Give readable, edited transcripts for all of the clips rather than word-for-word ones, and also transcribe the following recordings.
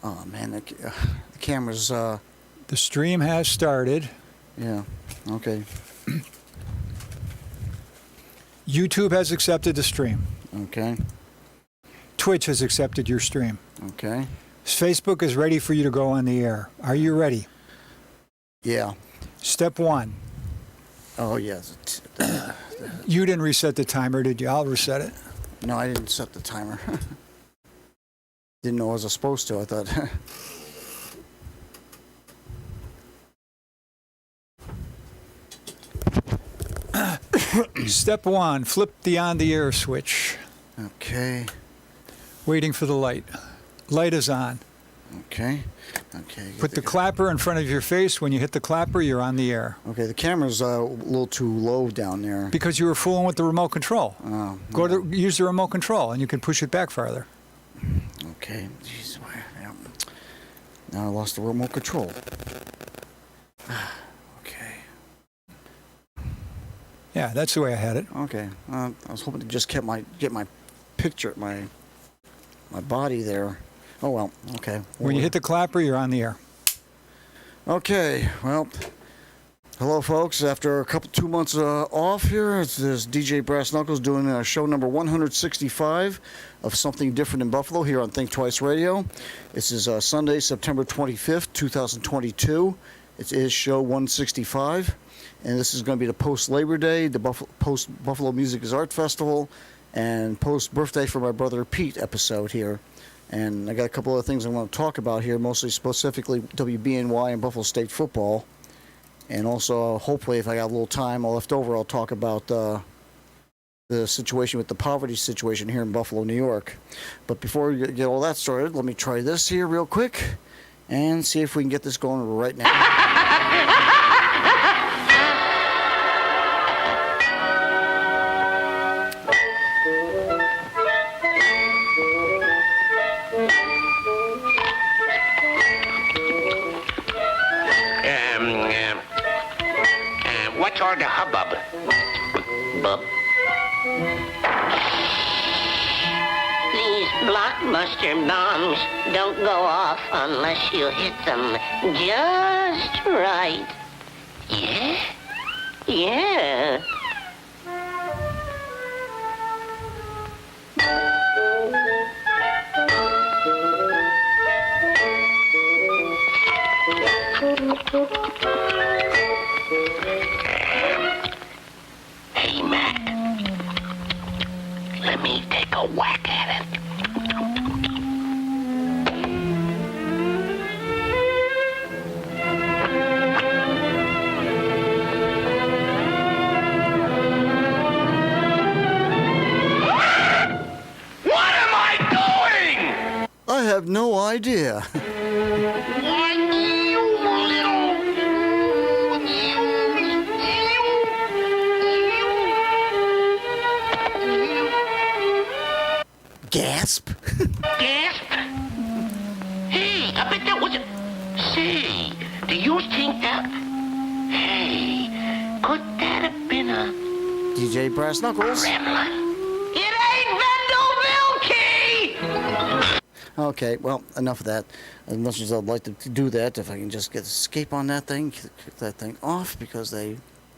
Oh man, the camera's The stream has started. yeah, okay. YouTube has accepted the stream. Okay. Twitch has accepted your stream. Okay. Facebook is ready for you to go on the air. Are you ready? Yeah. Step 1. Oh yes. You didn't reset the timer, did you? I'll reset it. No, I didn't set the timer. Didn't know I was supposed to. I thought. Step 1, flip the on the air switch. Okay. Waiting for the light. Light is on. Okay. Okay. Put the clapper in front of your face. When you hit the clapper, you're on the air. Okay, the camera's a little too low down there. Because you were fooling with the remote control. Oh, Go to use the remote control, and you can push it back farther. okay. Jeez, yeah. Now I lost the remote control. Okay. Yeah, that's the way I had it. Okay. I was hoping to just get my picture, my body there. Oh well. Okay. When you hit the clapper, you're on the air. Okay. Well. Hello, folks. After 2 months off here, it's this DJ Brass Knuckles doing show number 165 of Something Different in Buffalo here on Think Twice Radio. This is Sunday, September 25th, 2022. It is show 165, and this is going to be the post-Labor Day, the post-Buffalo Music is Art Festival, and post-birthday for my brother Pete episode here. And I got a couple other things I want to talk about here, mostly specifically WBNY and Buffalo State football. And also, hopefully, if I got a little time left over, I'll talk about the situation with the poverty situation here in Buffalo, New York. But before we get all that started, let me try this here real quick and see if we can get this going right now. What's all the hubbub? Bub? These blockbuster bombs don't go off unless you hit them just right. Yeah? Yeah. Hey, Mac. Let me take a whack at it. What am I doing? I have no idea. Gasp. Gasp? Hey, I bet that was a... Say, do you think that... Hey, could that have been a... DJ Brass Knuckles. gremlin? It ain't Vendel Vilkey! Okay, well, enough of that. As much as I'd like to do that, if I can just get escape on that thing, kick that thing off, because they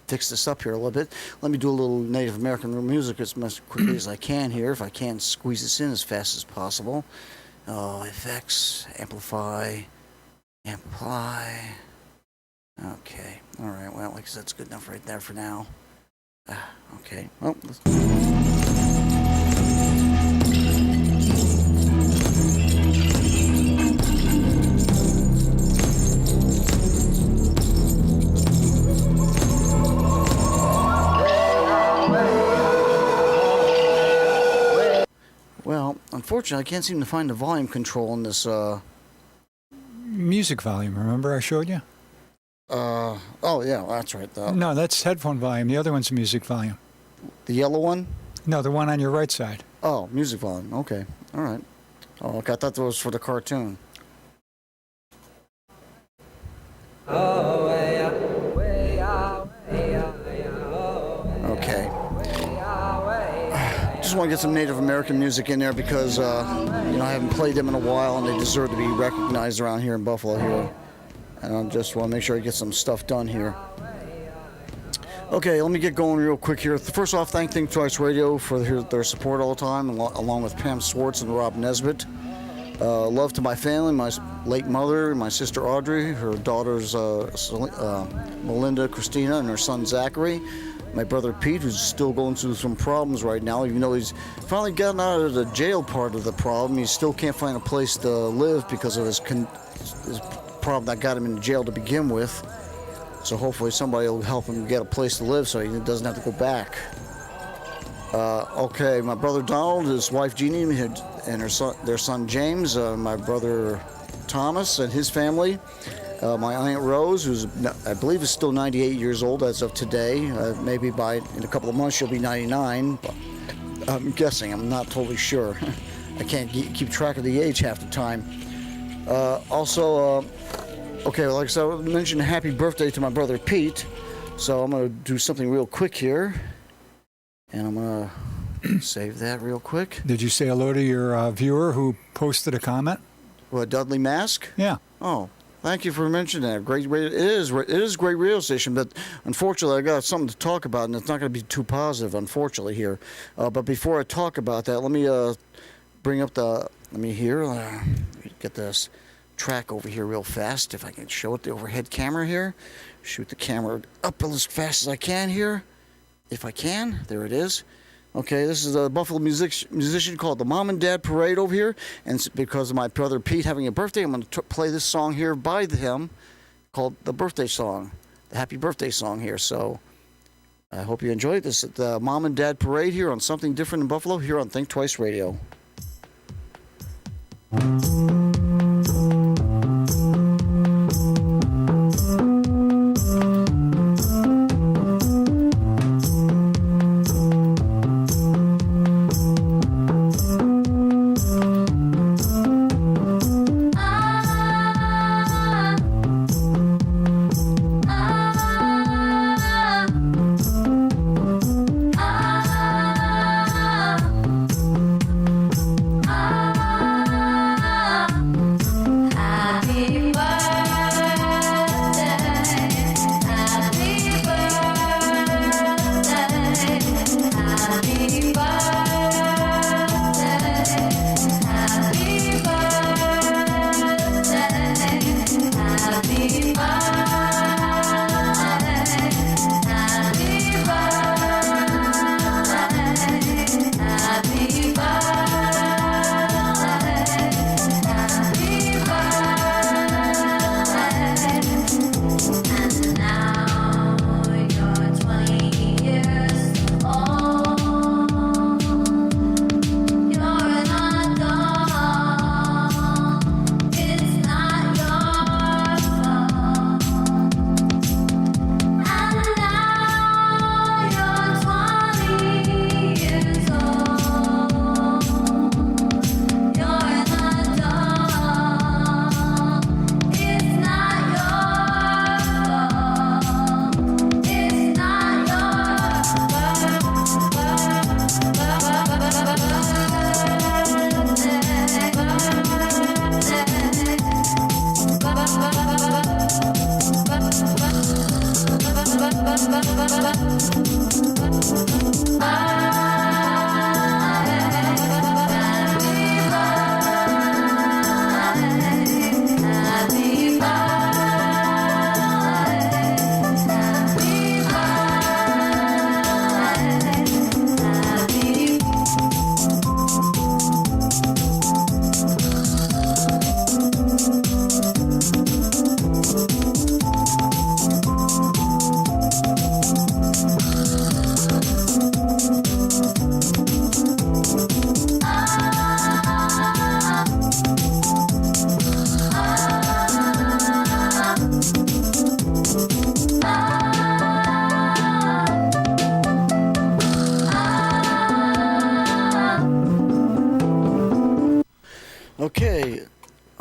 fixed this up here a little bit. Let me do a little Native American music as quickly as I can here, if I can squeeze this in as fast as possible. Effects, amplify. Okay, all right, well, like I said, it's good enough right there for now. Okay, well, unfortunately, I can't seem to find the volume control in this, Music volume, remember I showed you? oh yeah, that's right. No, that's headphone volume. The other one's music volume. The yellow one? No, the one on your right side. Oh, music volume. Okay. All right. Oh, okay. I thought that was for the cartoon. Okay. just want to get some Native American music in there because, you know, I haven't played them in a while and they deserve to be recognized around here in Buffalo here. And I just want to make sure I get some stuff done here. Okay, let me get going real quick here. First off, Think Twice Radio for their support all the time, along with Pam Swartz and Rob Nesbitt. Love to my family, my late mother, my sister Audrey, her daughters Melinda, Christina, and her son Zachary. My brother Pete, who's still going through some problems right now, even though he's finally gotten out of the jail part of the problem. He still can't find a place to live because of his problem that got him in jail to begin with. So hopefully somebody will help him get a place to live so he doesn't have to go back. Okay, my brother Donald, his wife Jeannie, and their son James, my brother Thomas and his family, my Aunt Rose, who's I believe is still 98 years old as of today. Maybe in a couple of months she'll be 99. But I'm guessing. I'm not totally sure. I can't keep track of the age half the time. Okay, like I said, I mentioned happy birthday to my brother Pete. So I'm going to do something real quick here. And I'm going to save that real quick. Did you say hello to your viewer who posted a comment? What, Dudley Mask? Yeah. Oh, thank you for mentioning that. Great radio. It is a great radio station, but unfortunately I got something to talk about, and it's not going to be too positive, unfortunately, here. But before I talk about that, let me bring up get this track over here real fast, if I can show it the overhead camera here. Shoot the camera up as fast as I can here. If I can, there it is. Okay, this is a Buffalo musician called the Mom and Dad Parade over here, and it's because of my brother Pete having a birthday, I'm going to play this song here by him called the birthday song, the happy birthday song here. So I hope you enjoy this at the Mom and Dad Parade here on Something Different in Buffalo here on Think Twice Radio.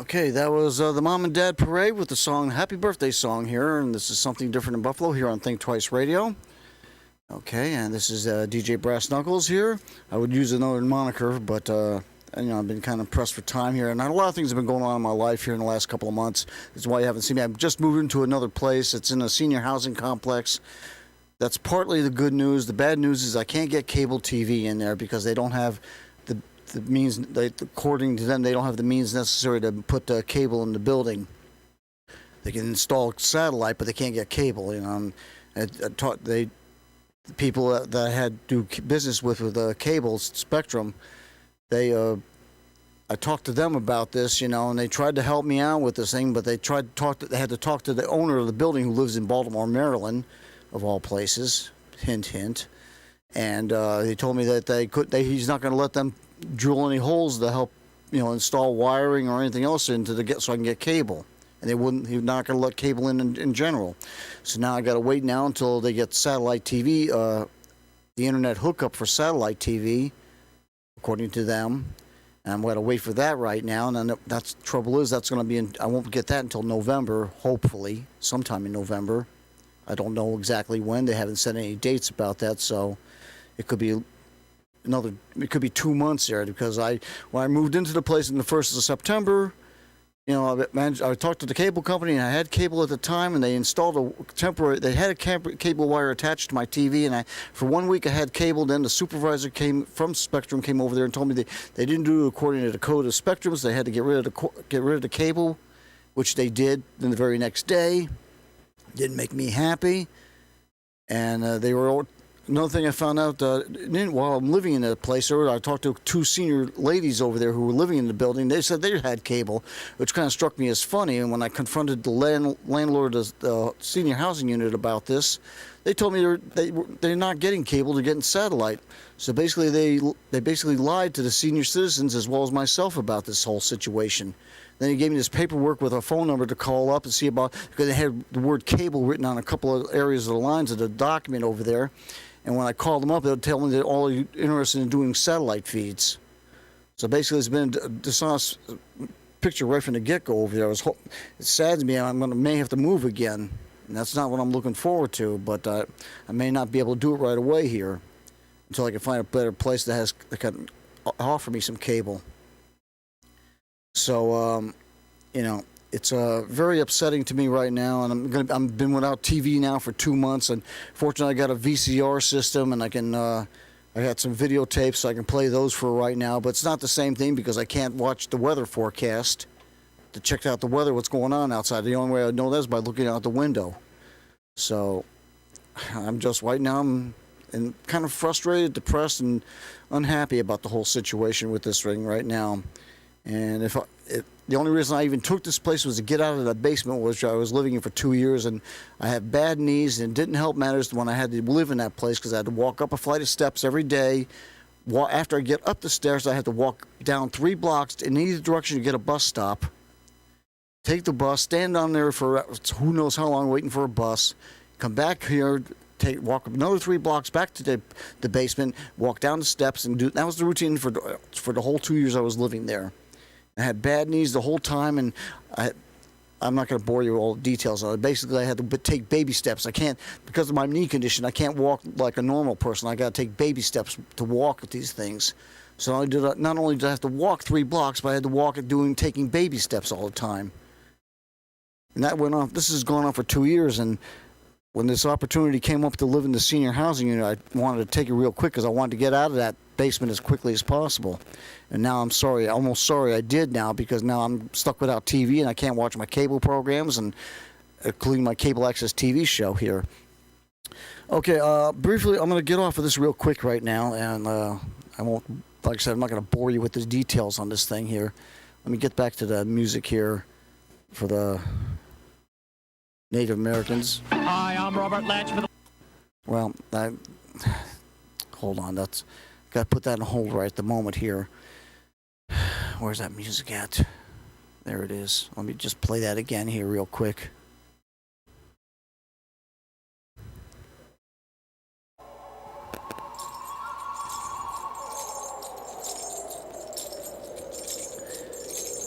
Okay, that was the Mom and Dad Parade with the song Happy Birthday song here, and this is Something Different in Buffalo here on Think Twice Radio. Okay, and this is DJ Brass Knuckles here. I would use another moniker, but I've been kind of pressed for time here, and a lot of things have been going on in my life here in the last couple of months. That's why you haven't seen me. I've just moved into another place. It's in a senior housing complex. That's partly the good news. The bad news is I can't get cable TV in there because they don't have the means. According to them, they don't have the means necessary to put the cable in the building. They can install satellite, but they can't get cable. The people that I had to do business with cable Spectrum, I talked to them about this, and they tried to help me out with this thing, but they had to talk to the owner of the building who lives in Baltimore, Maryland, of all places. Hint, hint. And he told me that he's not going to let them drill any holes to help, install wiring or anything else so I can get cable. And he's not going to let cable in general. So now I got to wait now until they get satellite TV, the internet hookup for satellite TV, according to them. And I'm going to wait for that right now. And then that's the trouble is that's going to be I won't get that until November, hopefully, sometime in November. I don't know exactly when. They haven't set any dates about that, so it could be 2 months there because when I moved into the place on the 1st of September, I talked to the cable company, and I had cable at the time, and they installed they had a cable wire attached to my TV, and for 1 week I had cable. Then the supervisor from Spectrum came over there and told me they didn't do it according to the code of Spectrum, so they had to get rid of the cable, which they did. Then the very next day, didn't make me happy, and they were. Another thing I found out while I'm living in that place, I talked to 2 senior ladies over there who were living in the building. They said they had cable, which kind of struck me as funny. And when I confronted the landlord of the senior housing unit about this, they told me they're not getting cable; they're getting satellite. So basically, they basically lied to the senior citizens as well as myself about this whole situation. Then he gave me this paperwork with a phone number to call up and see about, because they had the word cable written on a couple of areas of the lines of the document over there. And when I called them up, they would tell me they're all interested in doing satellite feeds. So basically, it's been a dishonest picture right from the get-go over there. It saddens me. I may have to move again. And that's not what I'm looking forward to. But I may not be able to do it right away here until I can find a better place that can offer me some cable. So, it's very upsetting to me right now, and I've been without TV now for 2 months. And fortunately, I got a VCR system, and I got some videotapes, so I can play those for right now. But it's not the same thing because I can't watch the weather forecast to check out the weather, what's going on outside. The only way I know that is by looking out the window. So I'm just right now I'm kind of frustrated, depressed, and unhappy about the whole situation with this thing right now. And the only reason I even took this place was to get out of the basement, which I was living in for 2 years, and I have bad knees, and it didn't help matters when I had to live in that place because I had to walk up a flight of steps every day. After I get up the stairs, I had to walk down 3 blocks in either direction to get a bus stop. Take the bus, stand down there for who knows how long waiting for a bus, come back here, walk another 3 blocks back to the basement, walk down the steps, and that was the routine for the whole 2 years I was living there. I had bad knees the whole time, and I'm not going to bore you with all the details on it. Basically, I had to take baby steps. I can't, because of my knee condition, I can't walk like a normal person. I got to take baby steps to walk with these things. So not only did I have to walk 3 blocks, but I had to walk taking baby steps all the time. And that went on. This has gone on for 2 years, and when this opportunity came up to live in the senior housing unit, I wanted to take it real quick because I wanted to get out of that basement as quickly as possible. And now I'm almost sorry I did now, because now I'm stuck without TV and I can't watch my cable programs, and including my cable access TV show here. Okay, briefly, I'm going to get off of this real quick right now, and I won't, like I said, I'm not going to bore you with the details on this thing here. Let me get back to the music here for the Native Americans. Hi, I'm Robert Latch for the... Well, hold on, got to put that on hold right at the moment here. Where's that music at? There it is. Let me just play that again here real quick.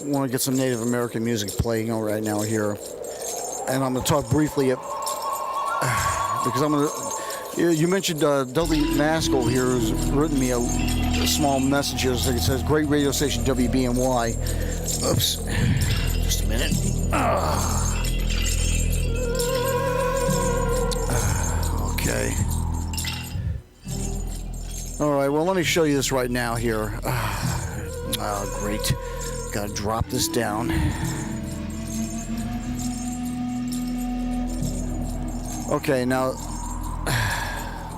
I want to get some Native American music playing on right now here. And I'm going to talk briefly because I'm going to You mentioned Dudley Mask over here has written me a small message here. It says, great radio station WBNY. Oops. Just a minute. Okay. All right, well, let me show you this right now here. Oh, great. Got to drop this down. Okay, now,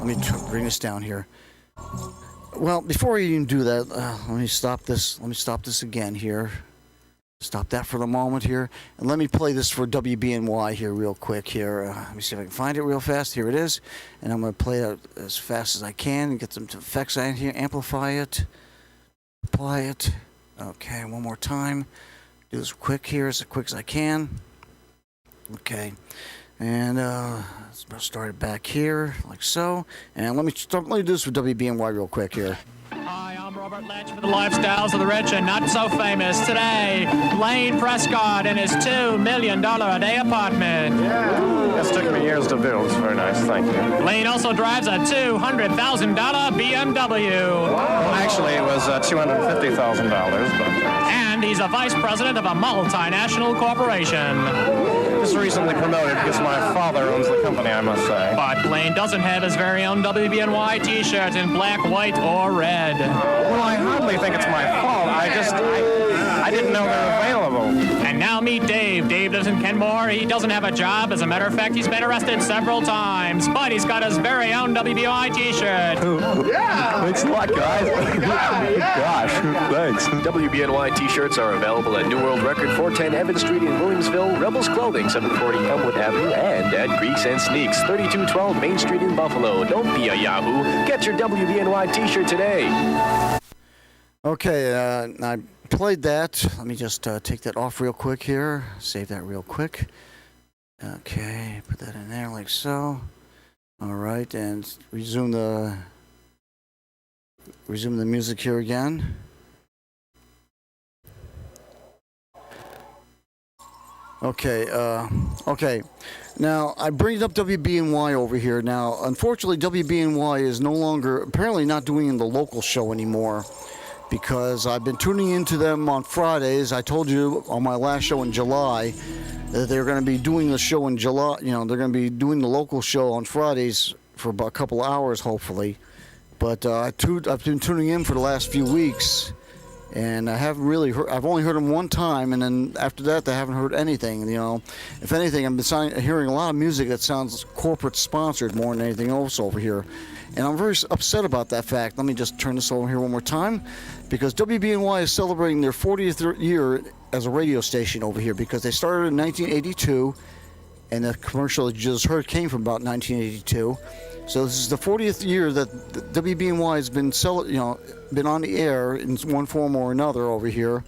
let me bring this down here. Well, before I even do that, let me stop this. Let me stop this again here. Stop that for the moment here. And let me play this for WBNY here real quick here. Let me see if I can find it real fast. Here it is. And I'm going to play it as fast as I can and get some effects on here. Amplify it. Apply it. Okay, one more time. Do this quick here, as quick as I can. Okay. And let's start it back here, like so. And let me do this for WBNY real quick here. Hi, I'm Robert Letch for the Lifestyles of the Rich and Not So Famous. Today, Lane Prescott in his $2 million a day apartment. This took me years to build. It's very nice, thank you. Lane also drives a $200,000 BMW. Well, actually, it was $250,000, but... And he's a vice president of a multinational corporation. Just recently promoted because my father owns the company, I must say. But Lane doesn't have his very own WBNY t-shirt in black, white, or red. Well, I hardly think it's my fault. I didn't know they were available. And now meet Dave. Dave lives in Kenmore. He doesn't have a job. As a matter of fact, he's been arrested several times. But he's got his very own WBNY t-shirt. Yeah! Thanks a lot, guys. Gosh, thanks. WBNY t-shirts are available at New World Record, 410 Evans Street in Williamsville, Rebels Clothing, 740 Elmwood Avenue, and at Greeks and Sneaks, 3212 Main Street in Buffalo. Don't be a Yahoo. Get your WBNY t-shirt today. Okay, I played that. Let me just take that off real quick here. Save that real quick. Okay, put that in there like so. All right, and resume the music here again. Okay, okay. Now, I bring up WBNY over here. Now, unfortunately, WBNY is no longer, apparently not doing the local show anymore, because I've been tuning into them on Fridays. I told you on my last show in July that they're going to be doing the show in July. You know, they're going to be doing the local show on Fridays for about a couple hours, hopefully. But I've been tuning in for the last few weeks, and I haven't really heard. I've only heard them one time, and then after that, I haven't heard anything. You know, if anything, I've been hearing a lot of music that sounds corporate sponsored more than anything else over here. And I'm very upset about that fact. Let me just turn this over here one more time, because WBNY is celebrating their 40th year as a radio station over here, because they started in 1982, and the commercial that you just heard came from about 1982. So this is the 40th year that WBNY has been, been on the air in one form or another over here.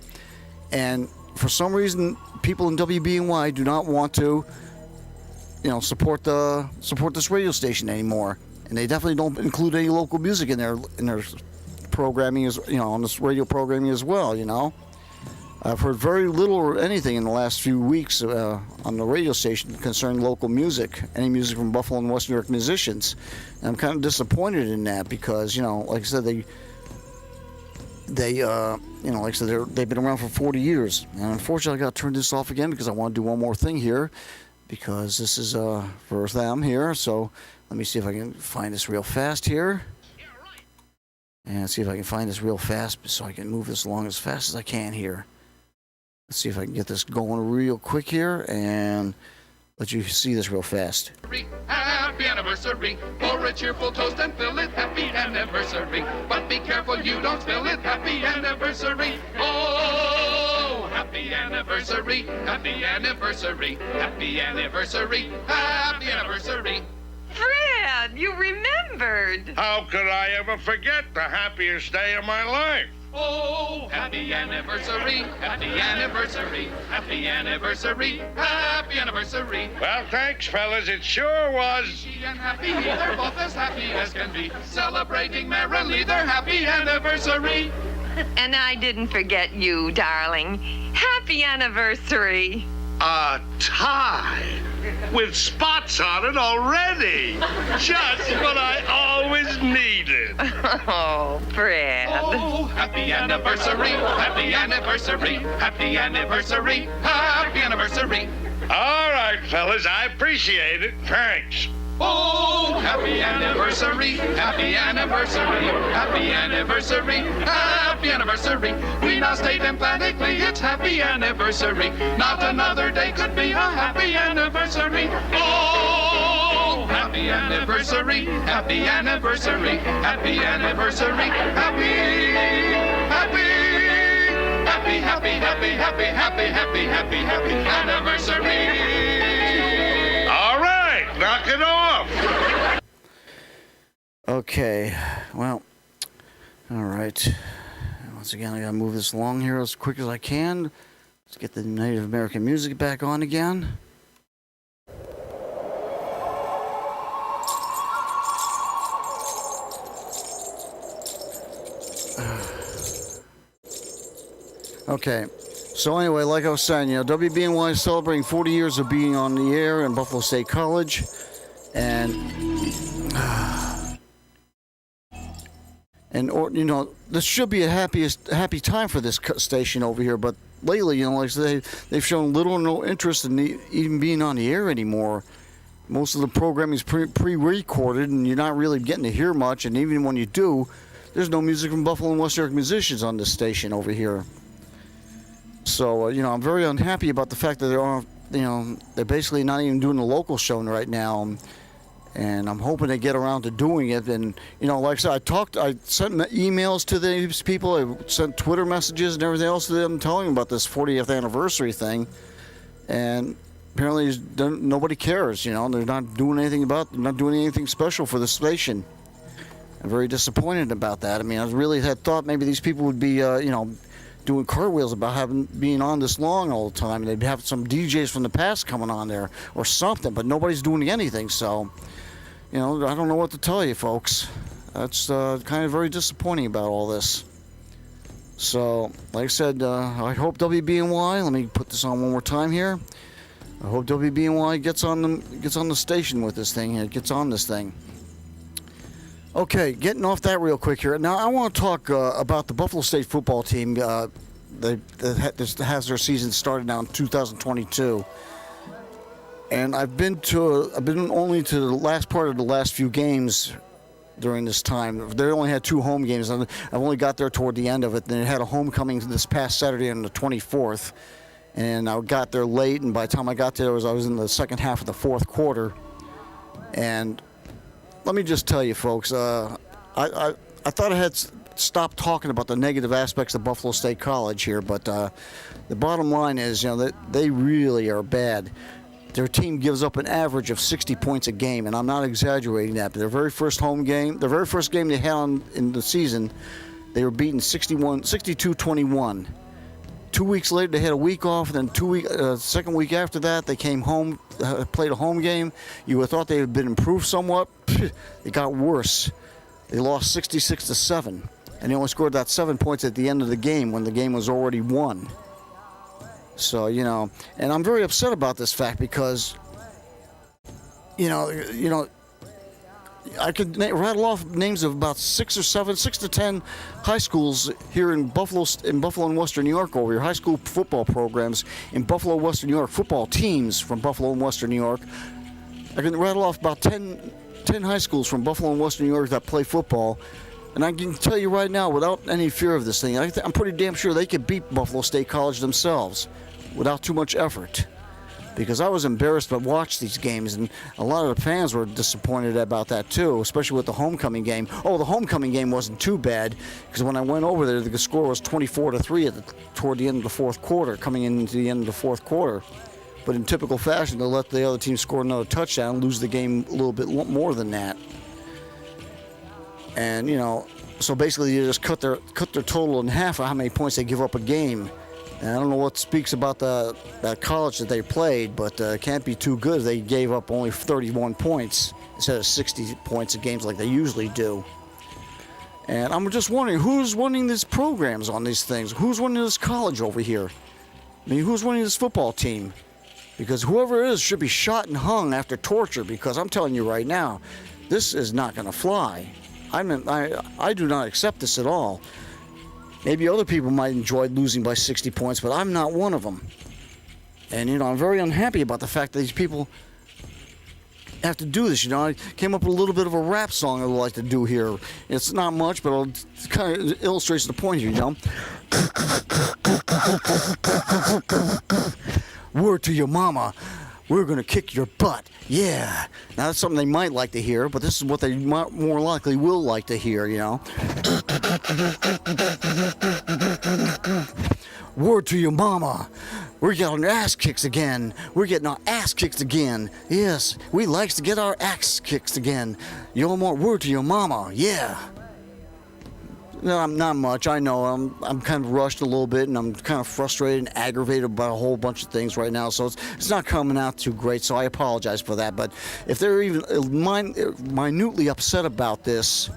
And for some reason, people in WBNY do not want to, support this radio station anymore. And they definitely don't include any local music in their programming, on this radio programming as well. I've heard very little or anything in the last few weeks on the radio station concerning local music, any music from Buffalo and West New York musicians. And I'm kind of disappointed in that because, like I said, they've been around for 40 years. And unfortunately, I got to turn this off again because I want to do one more thing here, because this is for them here. So let me see if I can find this real fast here. And see if I can find this real fast so I can move this along as fast as I can here. Let's see if I can get this going real quick here and let you see this real fast. Happy anniversary, pour a cheerful toast and fill it. Happy anniversary, but be careful you don't spill it. Happy anniversary, oh, happy anniversary, happy anniversary, happy anniversary, happy anniversary. Fred, you remembered. How could I ever forget the happiest day of my life? Oh, happy anniversary, happy anniversary, happy anniversary, happy anniversary. Well, thanks, fellas. It sure was. She and happy, they're both as happy as can be, celebrating merrily their happy anniversary. And I didn't forget you, darling. Happy anniversary. A tie with spots on it already. Just what I always needed. Oh, Fred. Oh, happy anniversary, happy anniversary, happy anniversary, happy anniversary. All right, fellas, I appreciate it. Thanks. Oh, happy anniversary, happy anniversary, happy anniversary, happy anniversary. We now state emphatically it's happy anniversary. Not another day could be a happy anniversary. Oh, happy anniversary, happy anniversary, happy anniversary, happy, happy, happy, happy, happy, happy, happy, happy, happy, happy anniversary. All right, knock it off. Okay, well, all right. Once again, I gotta move this along here as quick as I can. Let's get the Native American music back on again. Okay, so anyway, like I was saying, WBNY is celebrating 40 years of being on the air in Buffalo State College, and this should be a happy time for this station over here, but lately, like I say, they've shown little or no interest in even being on the air anymore. Most of the programming is pre-recorded, and you're not really getting to hear much, and even when you do, there's no music from Buffalo and West York musicians on this station over here. So, I'm very unhappy about the fact that they're basically not even doing the local show right now. And I'm hoping they get around to doing it. And, like I said, I sent emails to these people. I sent Twitter messages and everything else to them telling them about this 40th anniversary thing. And apparently nobody cares, They're not doing anything not doing anything special for the station. I'm very disappointed about that. I mean, I really had thought maybe these people would be, doing cartwheels about being on this long all the time. They'd have some DJs from the past coming on there or something, but nobody's doing anything. So, I don't know what to tell you, folks. That's kind of very disappointing about all this. So, like I said, I hope WBNY. Let me put this on one more time here. I hope WBNY gets on the station with this thing. It gets on this thing. Okay, getting off that real quick here. Now, I want to talk about the Buffalo State football team. That has their season started now in 2022. And I've been only to the last part of the last few games during this time. They only had 2 home games. I've only got there toward the end of it. Then it had a homecoming this past Saturday on the 24th. And I got there late, and by the time I got there, I was in the second half of the fourth quarter. And let me just tell you, folks, I thought I had stopped talking about the negative aspects of Buffalo State College here, but the bottom line is, that they really are bad. Their team gives up an average of 60 points a game, and I'm not exaggerating that. But their very first game they had in the season, they were beaten 62-21. 2 weeks later, they had a week off. Then second week after that, they came home, played a home game. You would have thought they had been improved somewhat. It got worse. They lost 66-7, and they only scored that 7 points at the end of the game when the game was already won. So, and I'm very upset about this fact because, I could rattle off names of about 6 to 10 high schools here in Buffalo and Western New York over here, high school football programs in Buffalo, Western New York, football teams from Buffalo and Western New York. I can rattle off about 10 high schools from Buffalo and Western New York that play football. And I can tell you right now, without any fear of this thing, I'm pretty damn sure they could beat Buffalo State College themselves without too much effort. Because I was embarrassed to watch these games, and a lot of the fans were disappointed about that too, especially with the homecoming game. Oh, the homecoming game wasn't too bad, because when I went over there, the score was 24-3 toward the end of the fourth quarter, coming into the end of the fourth quarter. But in typical fashion, they let the other team score another touchdown and lose the game a little bit more than that. And, so basically you just cut their total in half of how many points they give up a game. And I don't know what speaks about that college that they played, but it can't be too good. They gave up only 31 points instead of 60 points in games like they usually do. And I'm just wondering, who's running these programs on these things? Who's running this college over here? I mean, who's running this football team? because whoever it is should be shot and hung after torture, because I'm telling you right now, this is not going to fly. I do not accept this at all. Maybe other people might enjoy losing by 60 points, but I'm not one of them. And, you know, I'm very unhappy about the fact that these people have to do this. You know, I came up with a little bit of a rap song I would like to do here. It's not much, but it kind of illustrates the point here, you know. Word to your mama, we're going to kick your butt. Yeah. Now, that's something they might like to hear, but this is what they more likely will like to hear, you know. Word to your mama, we're getting our ass kicked again. We're getting our ass kicked again. Yes, we likes to get our ass kicked again. You want more word to your mama? Yeah. No, I'm not much. I know I'm kind of rushed a little bit, and I'm kind of frustrated and aggravated about a whole bunch of things right now. So it's not coming out too great. So I apologize for that. But if they're even minutely upset about this,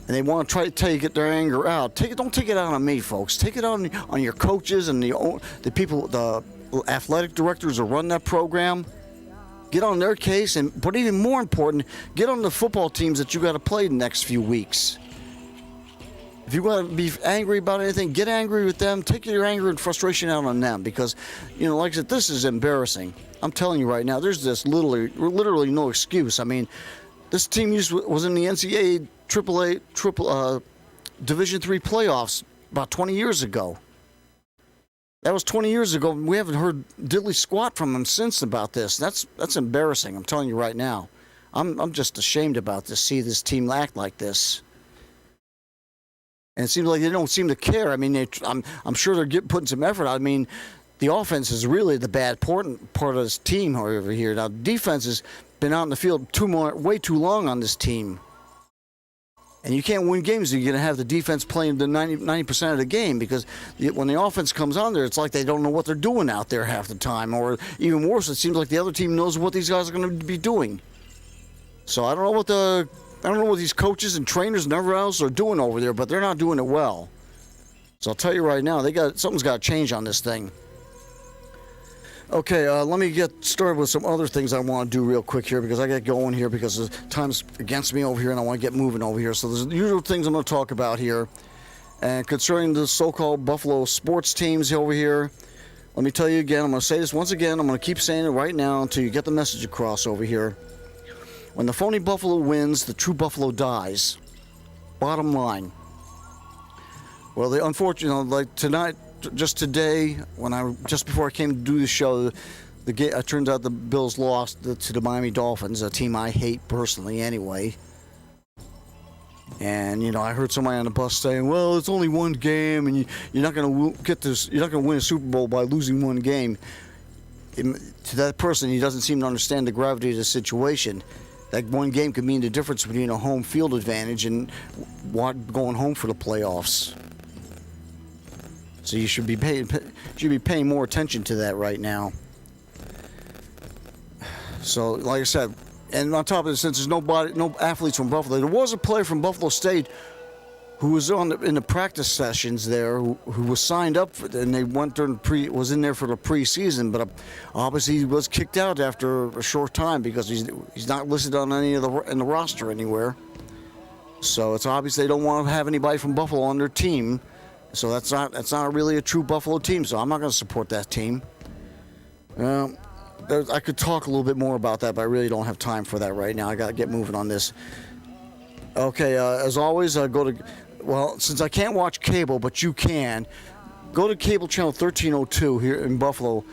and they want to try to take their anger out, don't take it out on me, folks. Take it out on your coaches and the people, the athletic directors who run that program. Get on their case, but even more important, get on the football teams that you got to play the next few weeks. If you want to be angry about anything, get angry with them. Take your anger and frustration out on them, because, you know, like I said, this is embarrassing. I'm telling you right now, there's this literally no excuse. I mean, this team was in the NCAA Division III playoffs about 20 years ago. That was 20 years ago. We haven't heard diddly squat from them since about this. That's embarrassing. I'm telling you right now. I'm just ashamed about this. See this team act like this. And it seems like they don't seem to care. I mean, I'm sure they're putting some effort out. I mean, the offense is really the bad part of this team over here. Now, defense has been out in the field way too long on this team. And you can't win games if you're going to have the defense playing the 90% of the game, because when the offense comes on there, it's like they don't know what they're doing out there half the time. Or even worse, it seems like the other team knows what these guys are going to be doing. So I don't know what these coaches and trainers and everyone else are doing over there, but they're not doing it well. So I'll tell you right now, something's got to change on this thing. Okay, let me get started with some other things I want to do real quick here, because I get going here because the time's against me over here and I want to get moving over here. So there's the usual things I'm going to talk about here. And concerning the so-called Buffalo sports teams over here, let me tell you again, I'm going to say this once again, I'm going to keep saying it right now until you get the message across over here. When the phony Buffalo wins, the true Buffalo dies. Bottom line. Well, unfortunately, like tonight, just today, just before I came to do the show, it turns out the Bills lost to the Miami Dolphins, a team I hate personally anyway. And, you know, I heard somebody on the bus saying, well, it's only one game, and you're not going to win a Super Bowl by losing one game. To that person, he doesn't seem to understand the gravity of the situation. That one game could mean the difference between a home field advantage and going home for the playoffs. So you should be paying more attention to that right now. So, like I said, and on top of it, since there's no athletes from Buffalo, there was a player from Buffalo State who was in the practice sessions there, who was signed up and they went was in there for the preseason, but obviously he was kicked out after a short time because he's not listed on in the roster anywhere. So it's obvious they don't want to have anybody from Buffalo on their team. So that's not really a true Buffalo team. So I'm not going to support that team. I could talk a little bit more about that, but I really don't have time for that right now. I got to get moving on this. Okay, as always, since I can't watch cable, but you can, go to cable channel 1302 here in Buffalo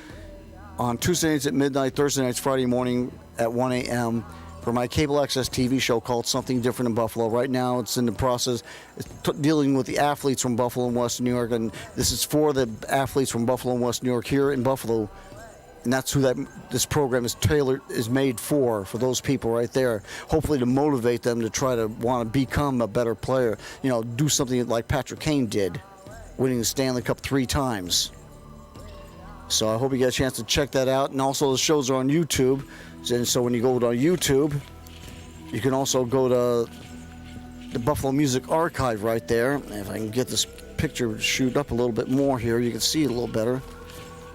on Tuesday nights at midnight, Thursday nights, Friday morning at 1 a.m. for my cable access TV show called Something Different in Buffalo. Right now, it's in the process. It's dealing with the athletes from Buffalo and Western New York, and this is for the athletes from Buffalo and Western New York here in Buffalo. And that's who this program is made for those people right there. Hopefully to motivate them to try to want to become a better player. You know, do something like Patrick Kane did, winning the Stanley Cup 3 times. So I hope you get a chance to check that out. And also the shows are on YouTube. And so when you go to YouTube, you can also go to the Buffalo Music Archive right there. If I can get this picture shoot up a little bit more here, you can see it a little better.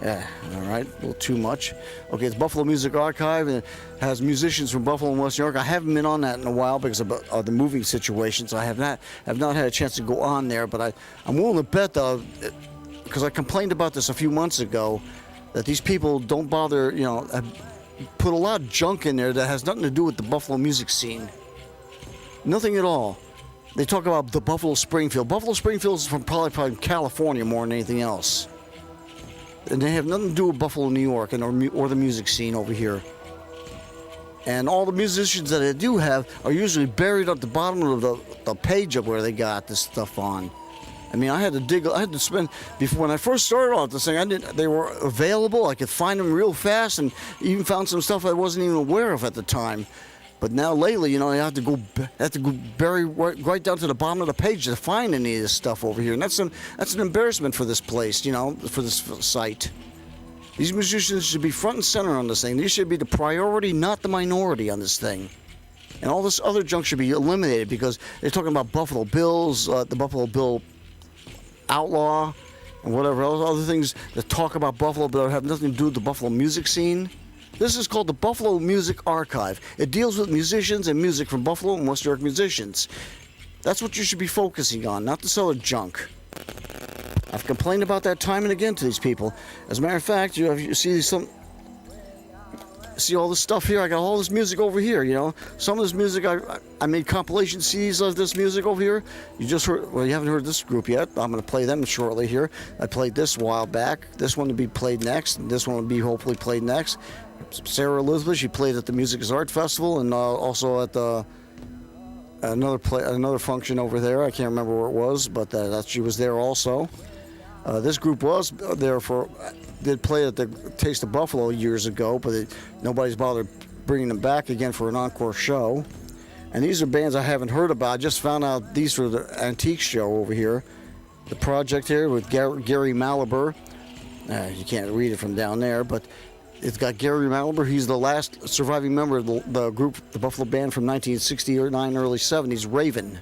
Yeah, all right, a little too much. Okay, it's Buffalo Music Archive, and it has musicians from Buffalo and West New York. I haven't been on that in a while because of the moving situation, so I have not had a chance to go on there. But I'm willing to bet, though, because I complained about this a few months ago, that these people don't bother, have put a lot of junk in there that has nothing to do with the Buffalo music scene. Nothing at all. They talk about the Buffalo Springfield. Buffalo Springfield is from probably California more than anything else. And they have nothing to do with Buffalo, New York, or the music scene over here. And all the musicians that they do have are usually buried at the bottom of the page of where they got this stuff on. I mean, I had to spend, before when I first started on this thing, they were available. I could find them real fast, and even found some stuff I wasn't even aware of at the time. But now lately, I have to go bury right down to the bottom of the page to find any of this stuff over here, and that's an embarrassment for this place, for this site. These musicians should be front and center on this thing. These should be the priority, not the minority on this thing. And all this other junk should be eliminated because they're talking about Buffalo Bills, the Buffalo Bill Outlaw, and whatever else, other things that talk about Buffalo but have nothing to do with the Buffalo music scene. This is called the Buffalo Music Archive. It deals with musicians and music from Buffalo and West New York musicians. That's what you should be focusing on, not this other junk. I've complained about that time and again to these people. As a matter of fact, you see all this stuff here. I got all this music over here, Some of this music, I made compilation CDs of this music over here. You just heard, well, you haven't heard this group yet. I'm going to play them shortly here. I played this a while back. This one will be played next. And this one will be hopefully played next. SARA ELIZABETH, she played at the Music is Art Festival and also at another function over there. I can't remember where it was, but she was there also. This group was there did play at the Taste of Buffalo years ago, but nobody's bothered bringing them back again for an encore show. And these are bands I haven't heard about. I just found out these for the Antique Show over here. The project here with Gary Malaber. You can't read it from down there, but it's got Gary Malaber. He's the last surviving member of the group, the Buffalo Band from 1969, early 70s, Raven.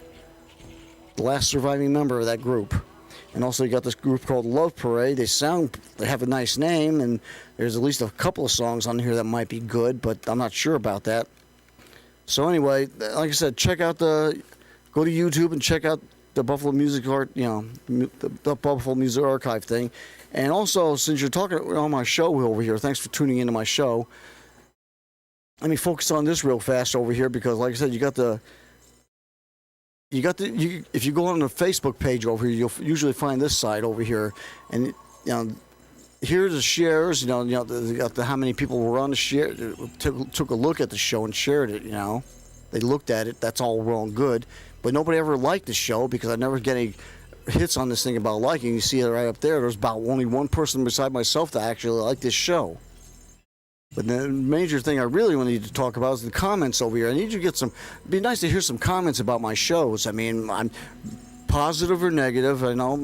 The last surviving member of that group. And also you got this group called Love Parade. They have a nice name, and there's at least a couple of songs on here that might be good, but I'm not sure about that. So anyway, like I said, go to YouTube and check out the Buffalo Music Art, the Buffalo Music Archive thing. And also, since you're talking on my show over here, thanks for tuning into my show. Let me focus on this real fast over here because, like I said, if you go on the Facebook page over here, you'll usually find this side over here, and here are the shares. How many people were on the share, took a look at the show and shared it. They looked at it. That's all well and good, but nobody ever liked the show because I never get any hits on this thing about liking. You see it right up there. There's about only one person beside myself that actually liked this show. But the major thing I really need to talk about is the comments over here. I need you to get some. It'd be nice to hear some comments about my shows. I mean, I'm positive or negative. I know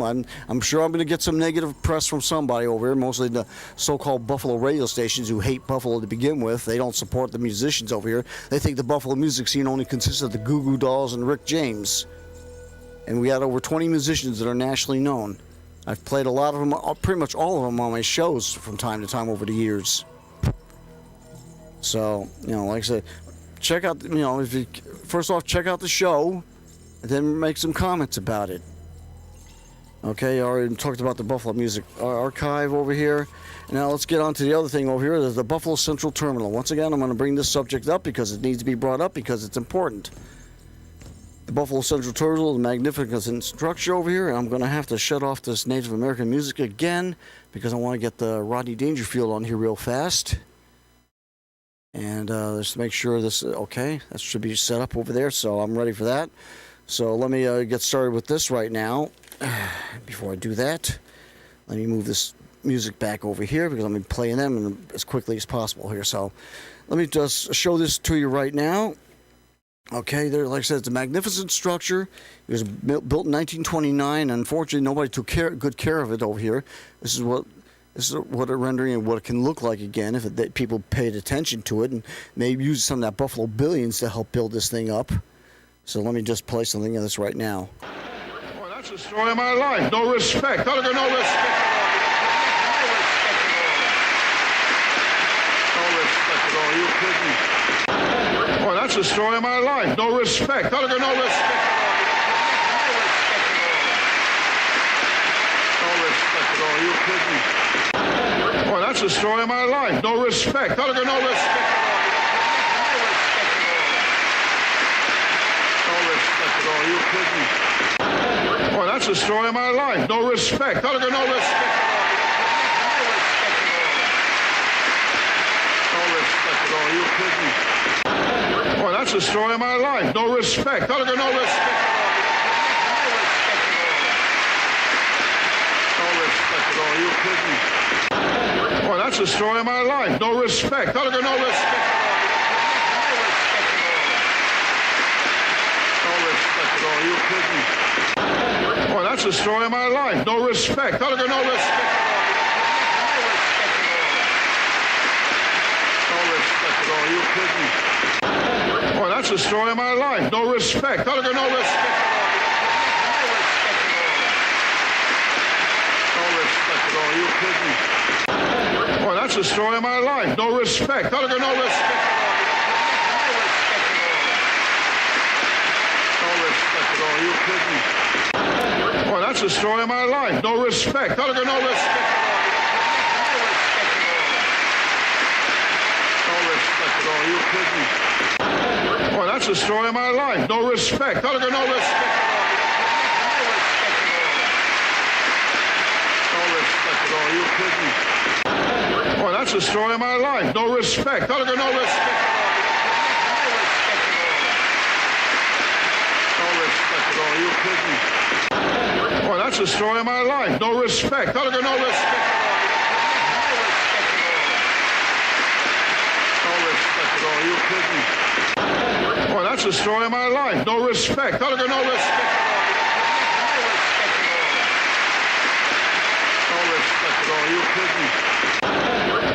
I'm sure I'm going to get some negative press from somebody over here. Mostly the so-called Buffalo radio stations who hate Buffalo to begin with. They don't support the musicians over here. They think the Buffalo music scene only consists of the Goo Goo Dolls and Rick James. And we got over 20 musicians that are nationally known. I've played a lot of them, pretty much all of them, on my shows from time to time over the years. So, like I said, check out, first off, check out the show, and then make some comments about it. Okay, I already talked about the Buffalo Music Archive over here. Now let's get on to the other thing over here, the Buffalo Central Terminal. Once again, I'm going to bring this subject up because it needs to be brought up because it's important. The Buffalo Central Terminal is a magnificent structure over here, and I'm going to have to shut off this Native American music again because I want to get the Rodney Dangerfield on here real fast. And let's make sure this is okay. That should be set up over there, so I'm ready for that. So let me get started with this right now. Before I do that, let me move this music back over here because I'm going to be playing them as quickly as possible here. So let me just show this to you right now. Okay, there, like I said, it's a magnificent structure. It was built in 1929. Unfortunately, nobody took good care of it over here. This is what a rendering and what it can look like again if people paid attention to it and maybe use some of that Buffalo Billions to help build this thing up. So let me just play something of this right now. Boy, that's the story of my life. No respect. No respect. respect at all. You kidding? Boy, that's the story of my life. No respect. I got no respect. No respect at all. You kidding? Boy, that's the story of my life. No respect. I got no respect. No respect at all. You kidding? Boy, that's the story of my life. No respect. I got no respect. No respect at all. You kidding? Boy, that's the story of my life. No respect. I got no respect. No respect at all. You kidding? Boy, that's the story of my life. No respect. I got no respect. No respect at all. You kidding? Boy, that's the story of my life. No respect. I got no respect. No respect at all. You kidding? Boy, that's the story of my life. No respect. I got no respect. No respect at all. You kidding? Boy, that's the story of my life. No respect. I got no respect. No respect at all. You kidding? Boy, that's the story of my life. No respect. I got no respect. No respect at all. You kidding? Boy, that's the story of my life. No respect. I got no respect. No respect at all. You kidding? Boy, that's the story of my life. No respect. I got no respect. No respect at all. You kidding? Boy, that's the story of my life. No respect. I got no respect. No respect at all. You kidding? Boy, that's the story of my life. No respect. I got no respect. No respect at all. You kidding?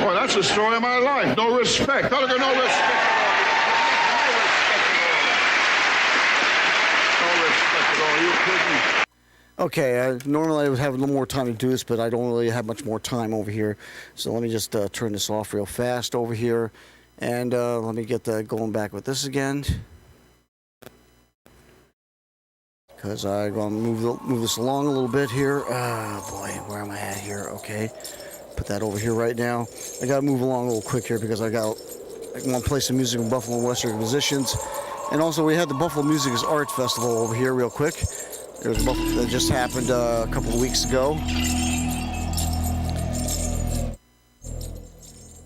Boy, that's the story of my life. No respect. I got no respect. No respect at all. You kidding? Okay, normally I would have a little more time to do this, but I don't really have much more time over here. So let me just turn this off real fast over here. And let me get going back with this again. Because I'm going to move this along a little bit here. Oh, boy, where am I at here? Okay, put that over here right now. I got to move along a little quick here because I want to play some music from Buffalo and Western musicians. And also, we had the Buffalo Music is Art Festival over here real quick. There's that just happened a couple of weeks ago.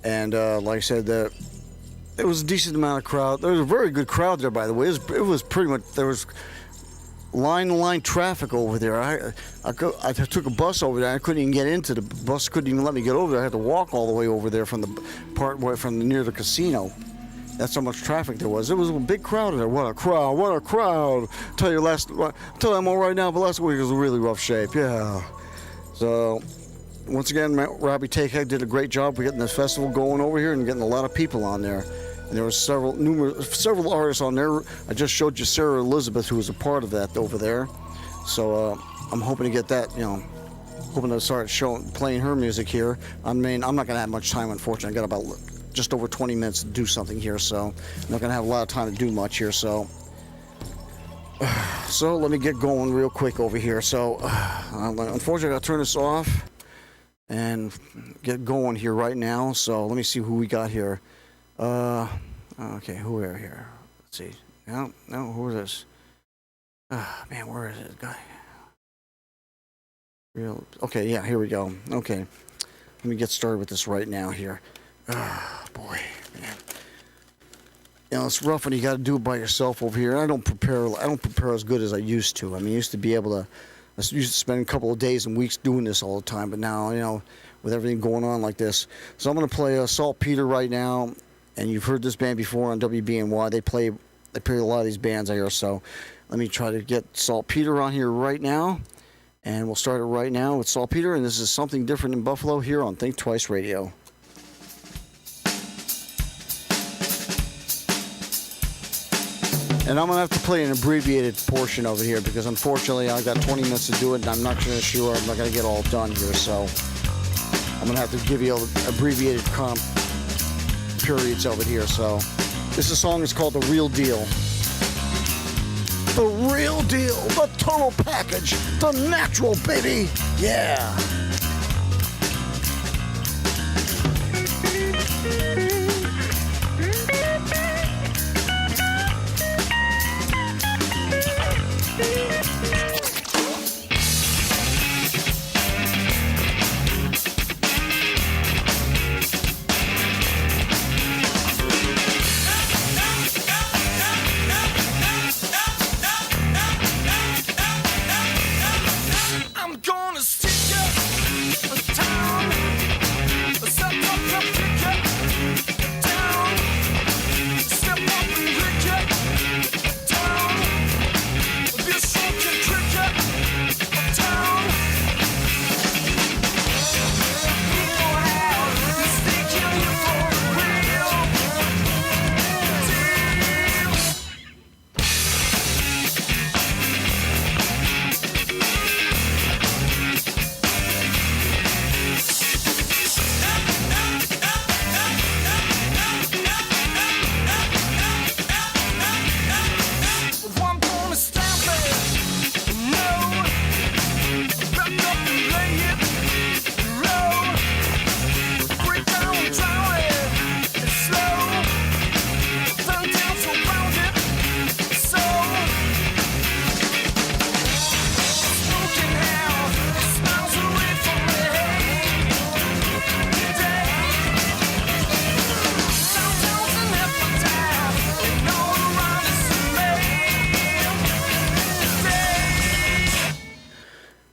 And like I said, there was a decent amount of crowd. There was a very good crowd there, by the way. It was pretty much, there was line-to-line traffic over there. I took a bus over there. I couldn't even get into the bus. Couldn't even let me get over there. I had to walk all the way over there from the part where near the casino. That's how much traffic there was. It was a big crowd there. What a crowd! What a crowd! Tell you I'm all right now, but last week was a really rough shape. Yeah. So once again, Robbie Takehead did a great job of getting this festival going over here and getting a lot of people on there. And there were several artists on there. I just showed you SARA Elizabeth, who was a part of that over there. So I'm hoping to get that, hoping to start playing her music here. I mean, I'm not going to have much time, unfortunately. I got about just over 20 minutes to do something here, so I'm not going to have a lot of time to do much here. So let me get going real quick over here. So unfortunately, I got to turn this off and get going here right now. So let me see who we got here. Okay, who are here? Let's see. No, who is this? Man, where is it, guy? Okay, yeah, here we go. Okay, let me get started with this right now here. Boy, man. It's rough when you got to do it by yourself over here. I don't prepare as good as I used to. I mean, I used to spend a couple of days and weeks doing this all the time, but now, with everything going on like this. So I'm going to play Saltpeter right now. And you've heard this band before on WBNY. They play a lot of these bands here. So let me try to get Saltpeter on here right now. And we'll start it right now with Saltpeter. And this is Something Different in Buffalo here on Think Twice Radio. And I'm going to have to play an abbreviated portion over here because unfortunately I've got 20 minutes to do it. And I'm not sure I'm not going to get all done here. So I'm going to have to give you an abbreviated periods of it here. So this song is called The Real Deal. The real deal, the total package, the natural, baby. Yeah.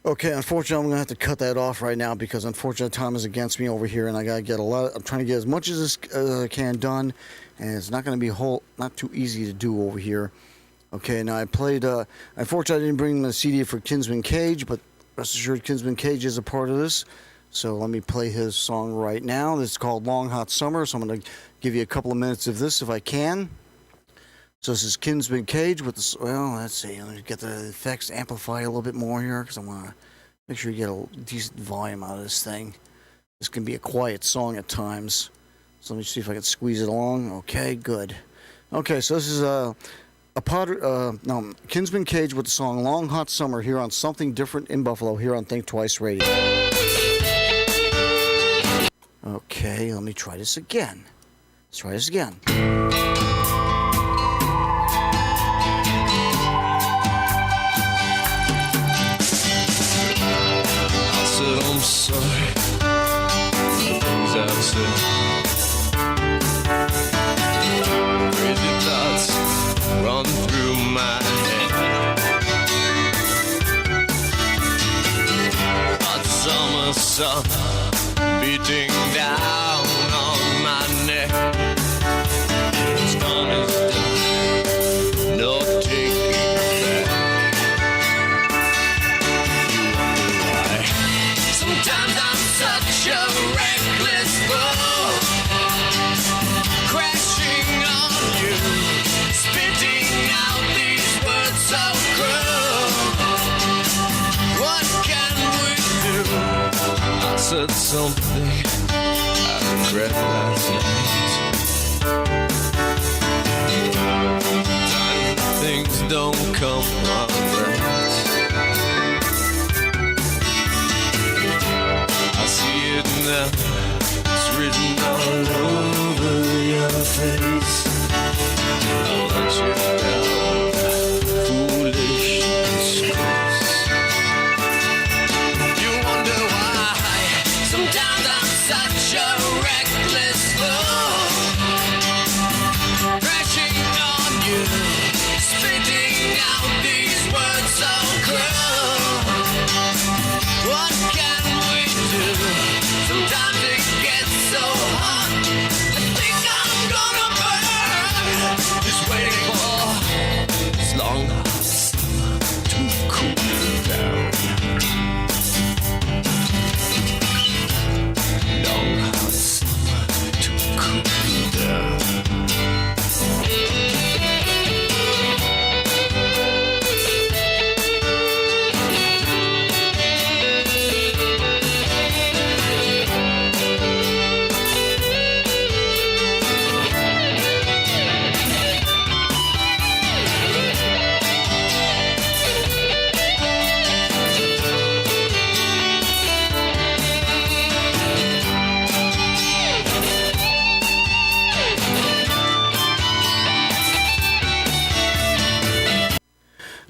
Okay, unfortunately, I'm gonna have to cut that off right now because unfortunately, time is against me over here, and I gotta get I'm trying to get as much as I can done, and it's not gonna be not too easy to do over here. Okay, now I played. Unfortunately, I didn't bring the CD for Kinsman Cage, but rest assured, Kinsman Cage is a part of this. So let me play his song right now. This is called "Long Hot Summer." So I'm gonna give you a couple of minutes of this if I can. So this is Kinsman Cage with the, well, let's see, let me get the effects amplify a little bit more here because I want to make sure you get a decent volume out of this thing. This can be a quiet song at times. So let me see if I can squeeze it along. Okay, good. Okay, so this is Kinsman Cage with the song Long Hot Summer here on Something Different in Buffalo here on Think Twice Radio. Okay, let me try this again. Let's try this again. I'm sorry for the things I've said. Crazy thoughts run through my head. Hot summer sun beating down on my neck. It's done is done, no taking back. Sometimes I'm such a reckless fool, crashing on you, spitting out these words so cruel. What can we do? I said something I regret last night. Time things don't come out right. Now it's written all over your face. I'll let you down, foolish disgrace. You wonder why sometimes I'm such a reckless fool,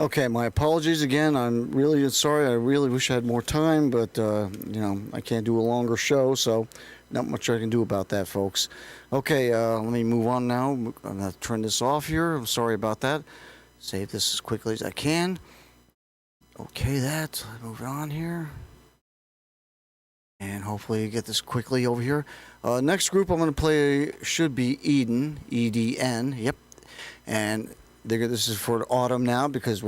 Okay, my apologies again. I'm really sorry. I really wish I had more time, but I can't do a longer show, so not much I can do about that, folks. Okay, let me move on now. I'm going to turn this off here. I'm sorry about that. Save this as quickly as I can. Okay, move on here. And hopefully get this quickly over here. Next group I'm going to play should be Eden, E-D-N, yep. And this is for autumn now because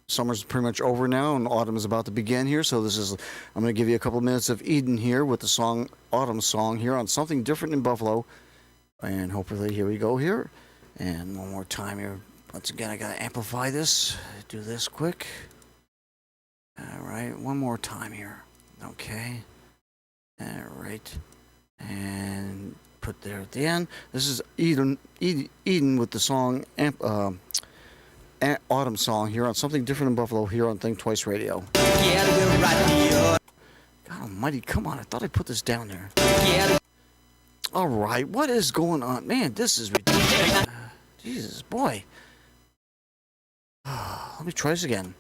summer's pretty much over now and autumn is about to begin here. So I'm going to give you a couple minutes of Eden here with the autumn song here on Something Different in Buffalo. And hopefully here we go here. And one more time here. Once again, I got to amplify this. Do this quick. All right, one more time here. Okay. All right. And put there at the end. This is Eden with the song Autumn song here on Something Different in Buffalo here on Think Twice Radio. God almighty, come on. I thought I put this down there. All right, what is going on? Man, this is ridiculous. Jesus, boy. Let me try this again.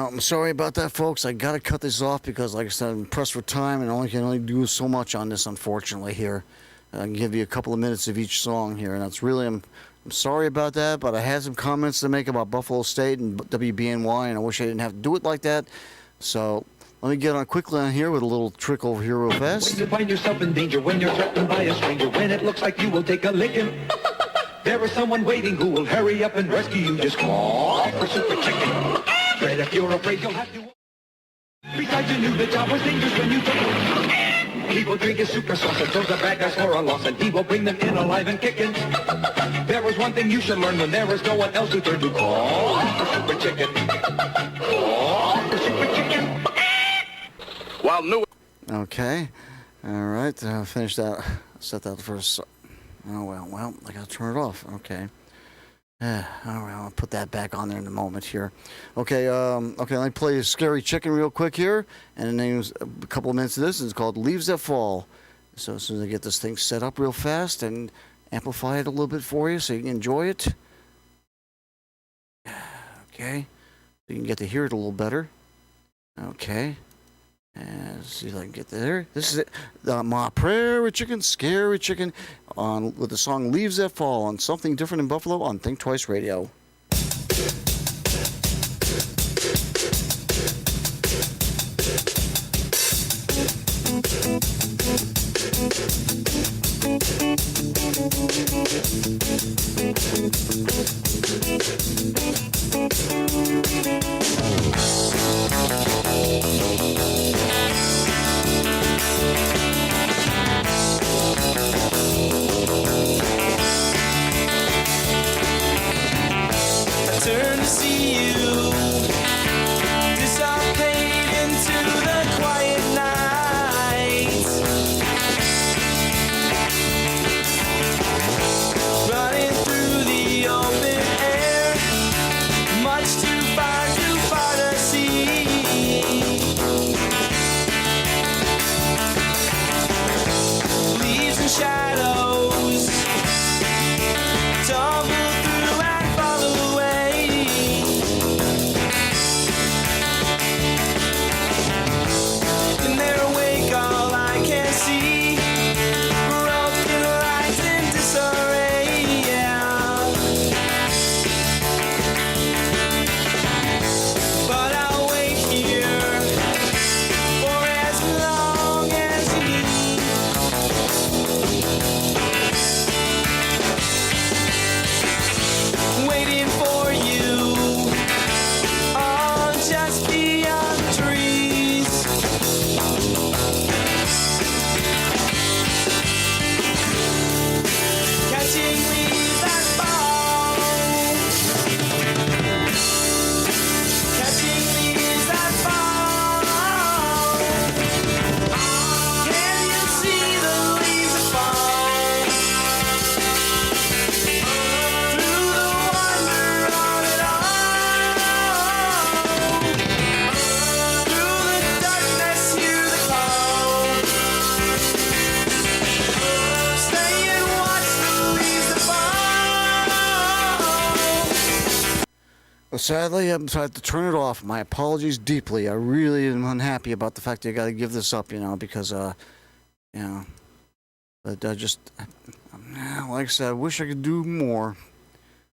I'm sorry about that, folks. I got to cut this off because, like I said, I'm pressed for time and can only do so much on this, unfortunately, here. I can give you a couple of minutes of each song here, and that's really, I'm sorry about that, but I had some comments to make about Buffalo State and WBNY, and I wish I didn't have to do it like that. So let me get on quickly on here with a little trick over here real fast. When you find yourself in danger, when you're threatened by a stranger, when it looks like you will take a licking, there is someone waiting who will hurry up and rescue you. Just call for Super Chicken. But if you're afraid, you'll have to. Besides, you knew the job was dangerous when you took it. He will drink his super sauce and throw the bad guys for a loss, and he will bring them in alive and kicking. There is one thing you should learn when there is no one else to turn to. Call for Super Chicken. Call for Super Chicken. While new. Okay. All right. Finish that. Set that first. Oh, well, I got to turn it off. Okay. All right, I'll put that back on there in a moment here. Okay, let me play Scary Chicken real quick here, and then a couple of minutes of this. It's called Leaves That Fall. So as soon as I get this thing set up real fast and amplify it a little bit for you so you can enjoy it. Okay, so you can get to hear it a little better. Okay. And let's see if I can get there. This is it. My Prairie Chicken, Scary Chicken, with the song Leaves That Fall on Something Different in Buffalo on Think Twice Radio. Sadly, I had to turn it off. My apologies deeply. I really am unhappy about the fact that I got to give this up, because, but I just, like I said, I wish I could do more.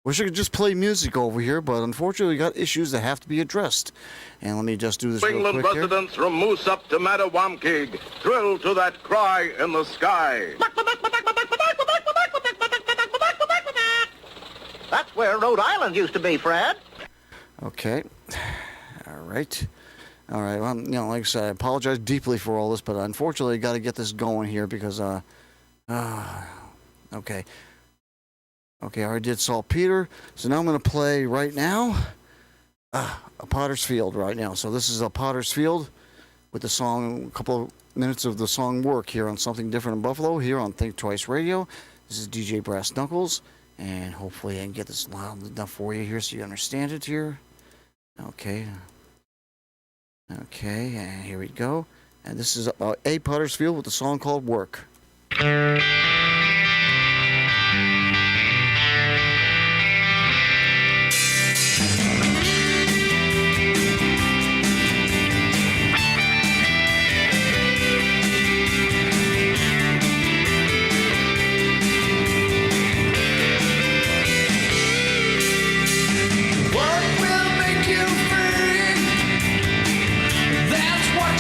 Wish I could just play music over here, but unfortunately, we got issues that have to be addressed. And let me just do this real England quick here. residents from Moose up to Mattawamkeag thrill to that cry in the sky. That's where Rhode Island used to be, Fred. Okay. All right. Well, like I said, I apologize deeply for all this, but unfortunately, I got to get this going here because, okay. Okay, I already did Saltpeter, so now I'm going to play right now a Potter's Field right now. So this is a Potter's Field with the song, a couple of minutes of the song Work here on Something Different in Buffalo, here on Think Twice Radio. This is DJ Brass Knuckles, and hopefully I can get this loud enough for you here so you understand it here. Okay, and here we go. And this is a Potter's Field with a song called Work.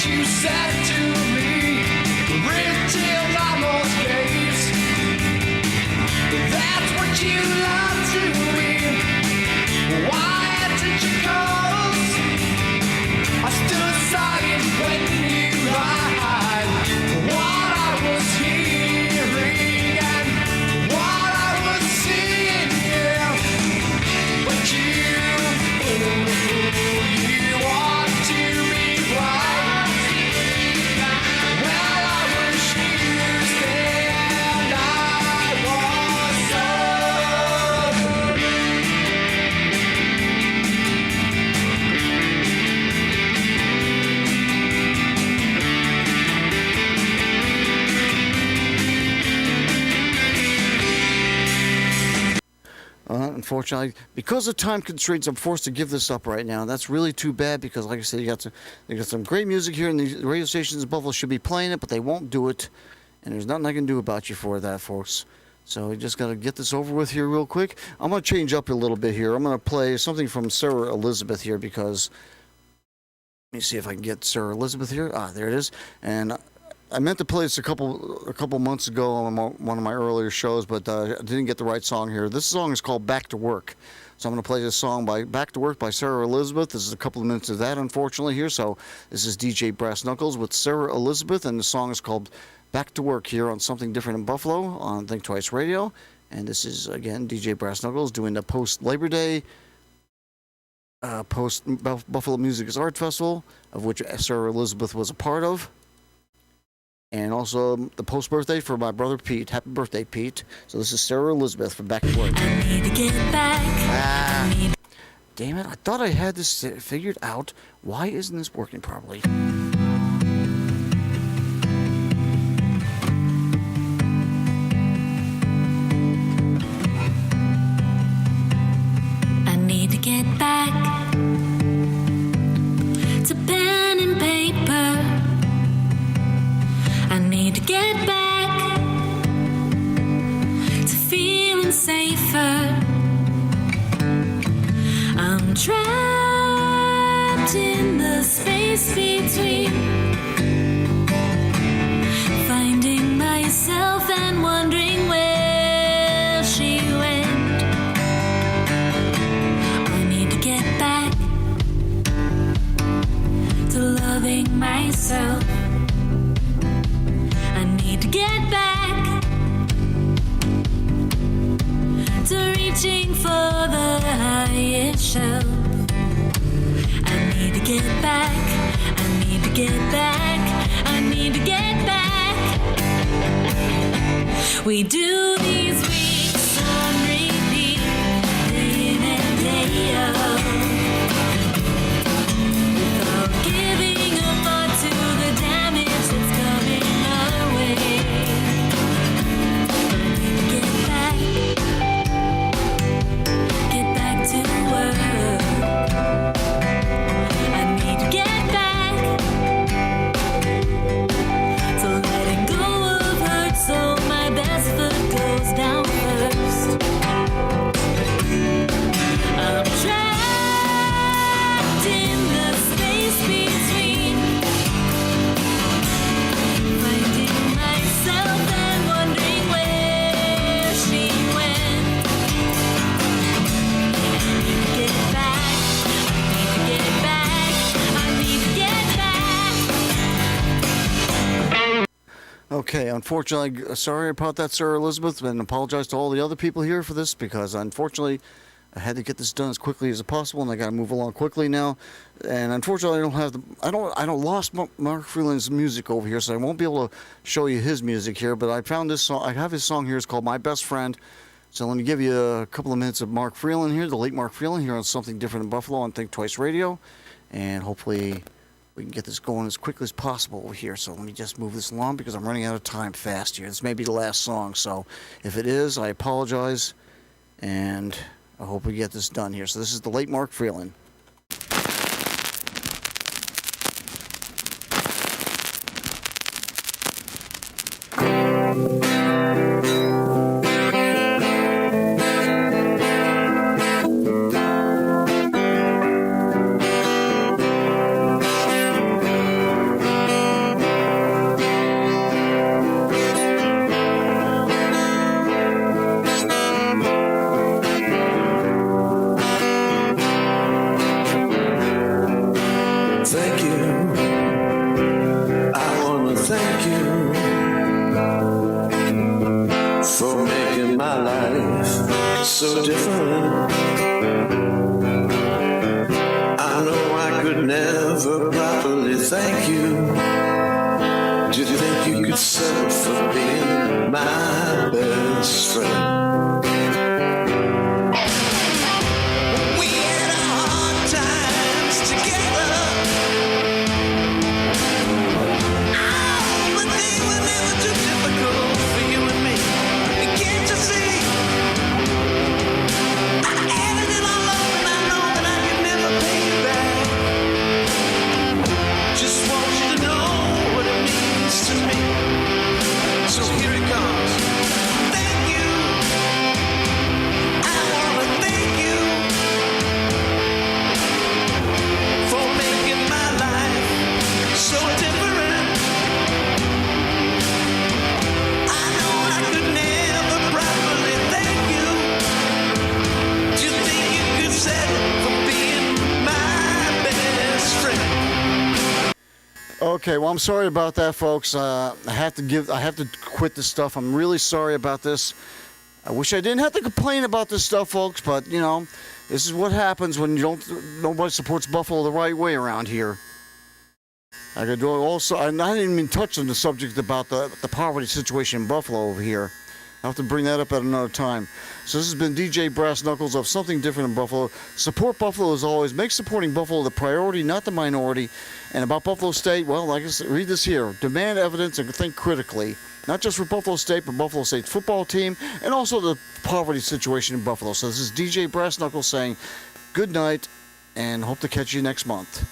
You said to me, read till almost gates. That's what you love to me. Why did you cause? I stood silent when you lied. What I was hearing and what I was seeing, yeah. But you want to be right. Unfortunately, because of time constraints, I'm forced to give this up right now. That's really too bad because, like I said, they got some great music here, and the radio stations in Buffalo should be playing it, but they won't do it, and there's nothing I can do about you for that, folks. So we just got to get this over with here real quick. I'm going to change up a little bit here. I'm going to play something from SARA ELIZABETH here because, let me see if I can get SARA ELIZABETH here. There it is. And I meant to play this a couple months ago on one of my earlier shows, but I didn't get the right song here. This song is called Back to Work. So I'm going to play this song by Back to Work by SARA ELIZABETH. This is a couple of minutes of that, unfortunately, here. So this is DJ Brass Knuckles with SARA ELIZABETH, and the song is called Back to Work here on Something Different in Buffalo on Think Twice Radio. And this is, again, DJ Brass Knuckles doing the post-Labor Day, post-Buffalo Music is Art Festival, of which SARA ELIZABETH was a part of. And also the post-birthday for my brother Pete. Happy birthday, Pete. So this is SARA ELIZABETH from Back to Work. I need to get back. Damn it, I thought I had this figured out. Why isn't this working properly? I need to get back to pen and paper. I need to get back to feeling safer. I'm trapped in the space between finding myself and wondering where she went. I need to get back to loving myself. To get back to reaching for the highest shelf. I need to get back, I need to get back, I need to get back. We do these weeks on repeat, day in and day out, without giving a thought to the damage that's coming our way. Get back to work. Okay, unfortunately, sorry about that, Sarah Elizabeth, and apologize to all the other people here for this because unfortunately I had to get this done as quickly as possible, and I got to move along quickly now. And unfortunately, I don't lost Mark Freeland's music over here, so I won't be able to show you his music here. But I found this song. I have his song here. It's called "My Best Friend." So let me give you a couple of minutes of Mark Freeland here, the late Mark Freeland here on Something Different in Buffalo on Think Twice Radio, and hopefully we can get this going as quickly as possible over here. So let me just move this along because I'm running out of time fast here. This may be the last song, so if it is, I apologize, and I hope we get this done here. So this is the late Mark Freeland. Thank you. I wanna thank you for making my life so different. I know I could never properly thank you. Do you think you could settle for being my best friend? Okay, well, I'm sorry about that, folks. I have to quit this stuff. I'm really sorry about this. I wish I didn't have to complain about this stuff, folks, but you know, this is what happens when nobody supports Buffalo the right way around here. I could do also. I didn't even touch on the subject about the poverty situation in Buffalo over here. I'll have to bring that up at another time. So this has been DJ Brass Knuckles of Something Different in Buffalo. Support Buffalo as always. Make supporting Buffalo the priority, not the minority. And about Buffalo State, well, like I said, read this here. Demand evidence and think critically. Not just for Buffalo State, but Buffalo State's football team and also the poverty situation in Buffalo. So this is DJ Brass Knuckles saying good night and hope to catch you next month.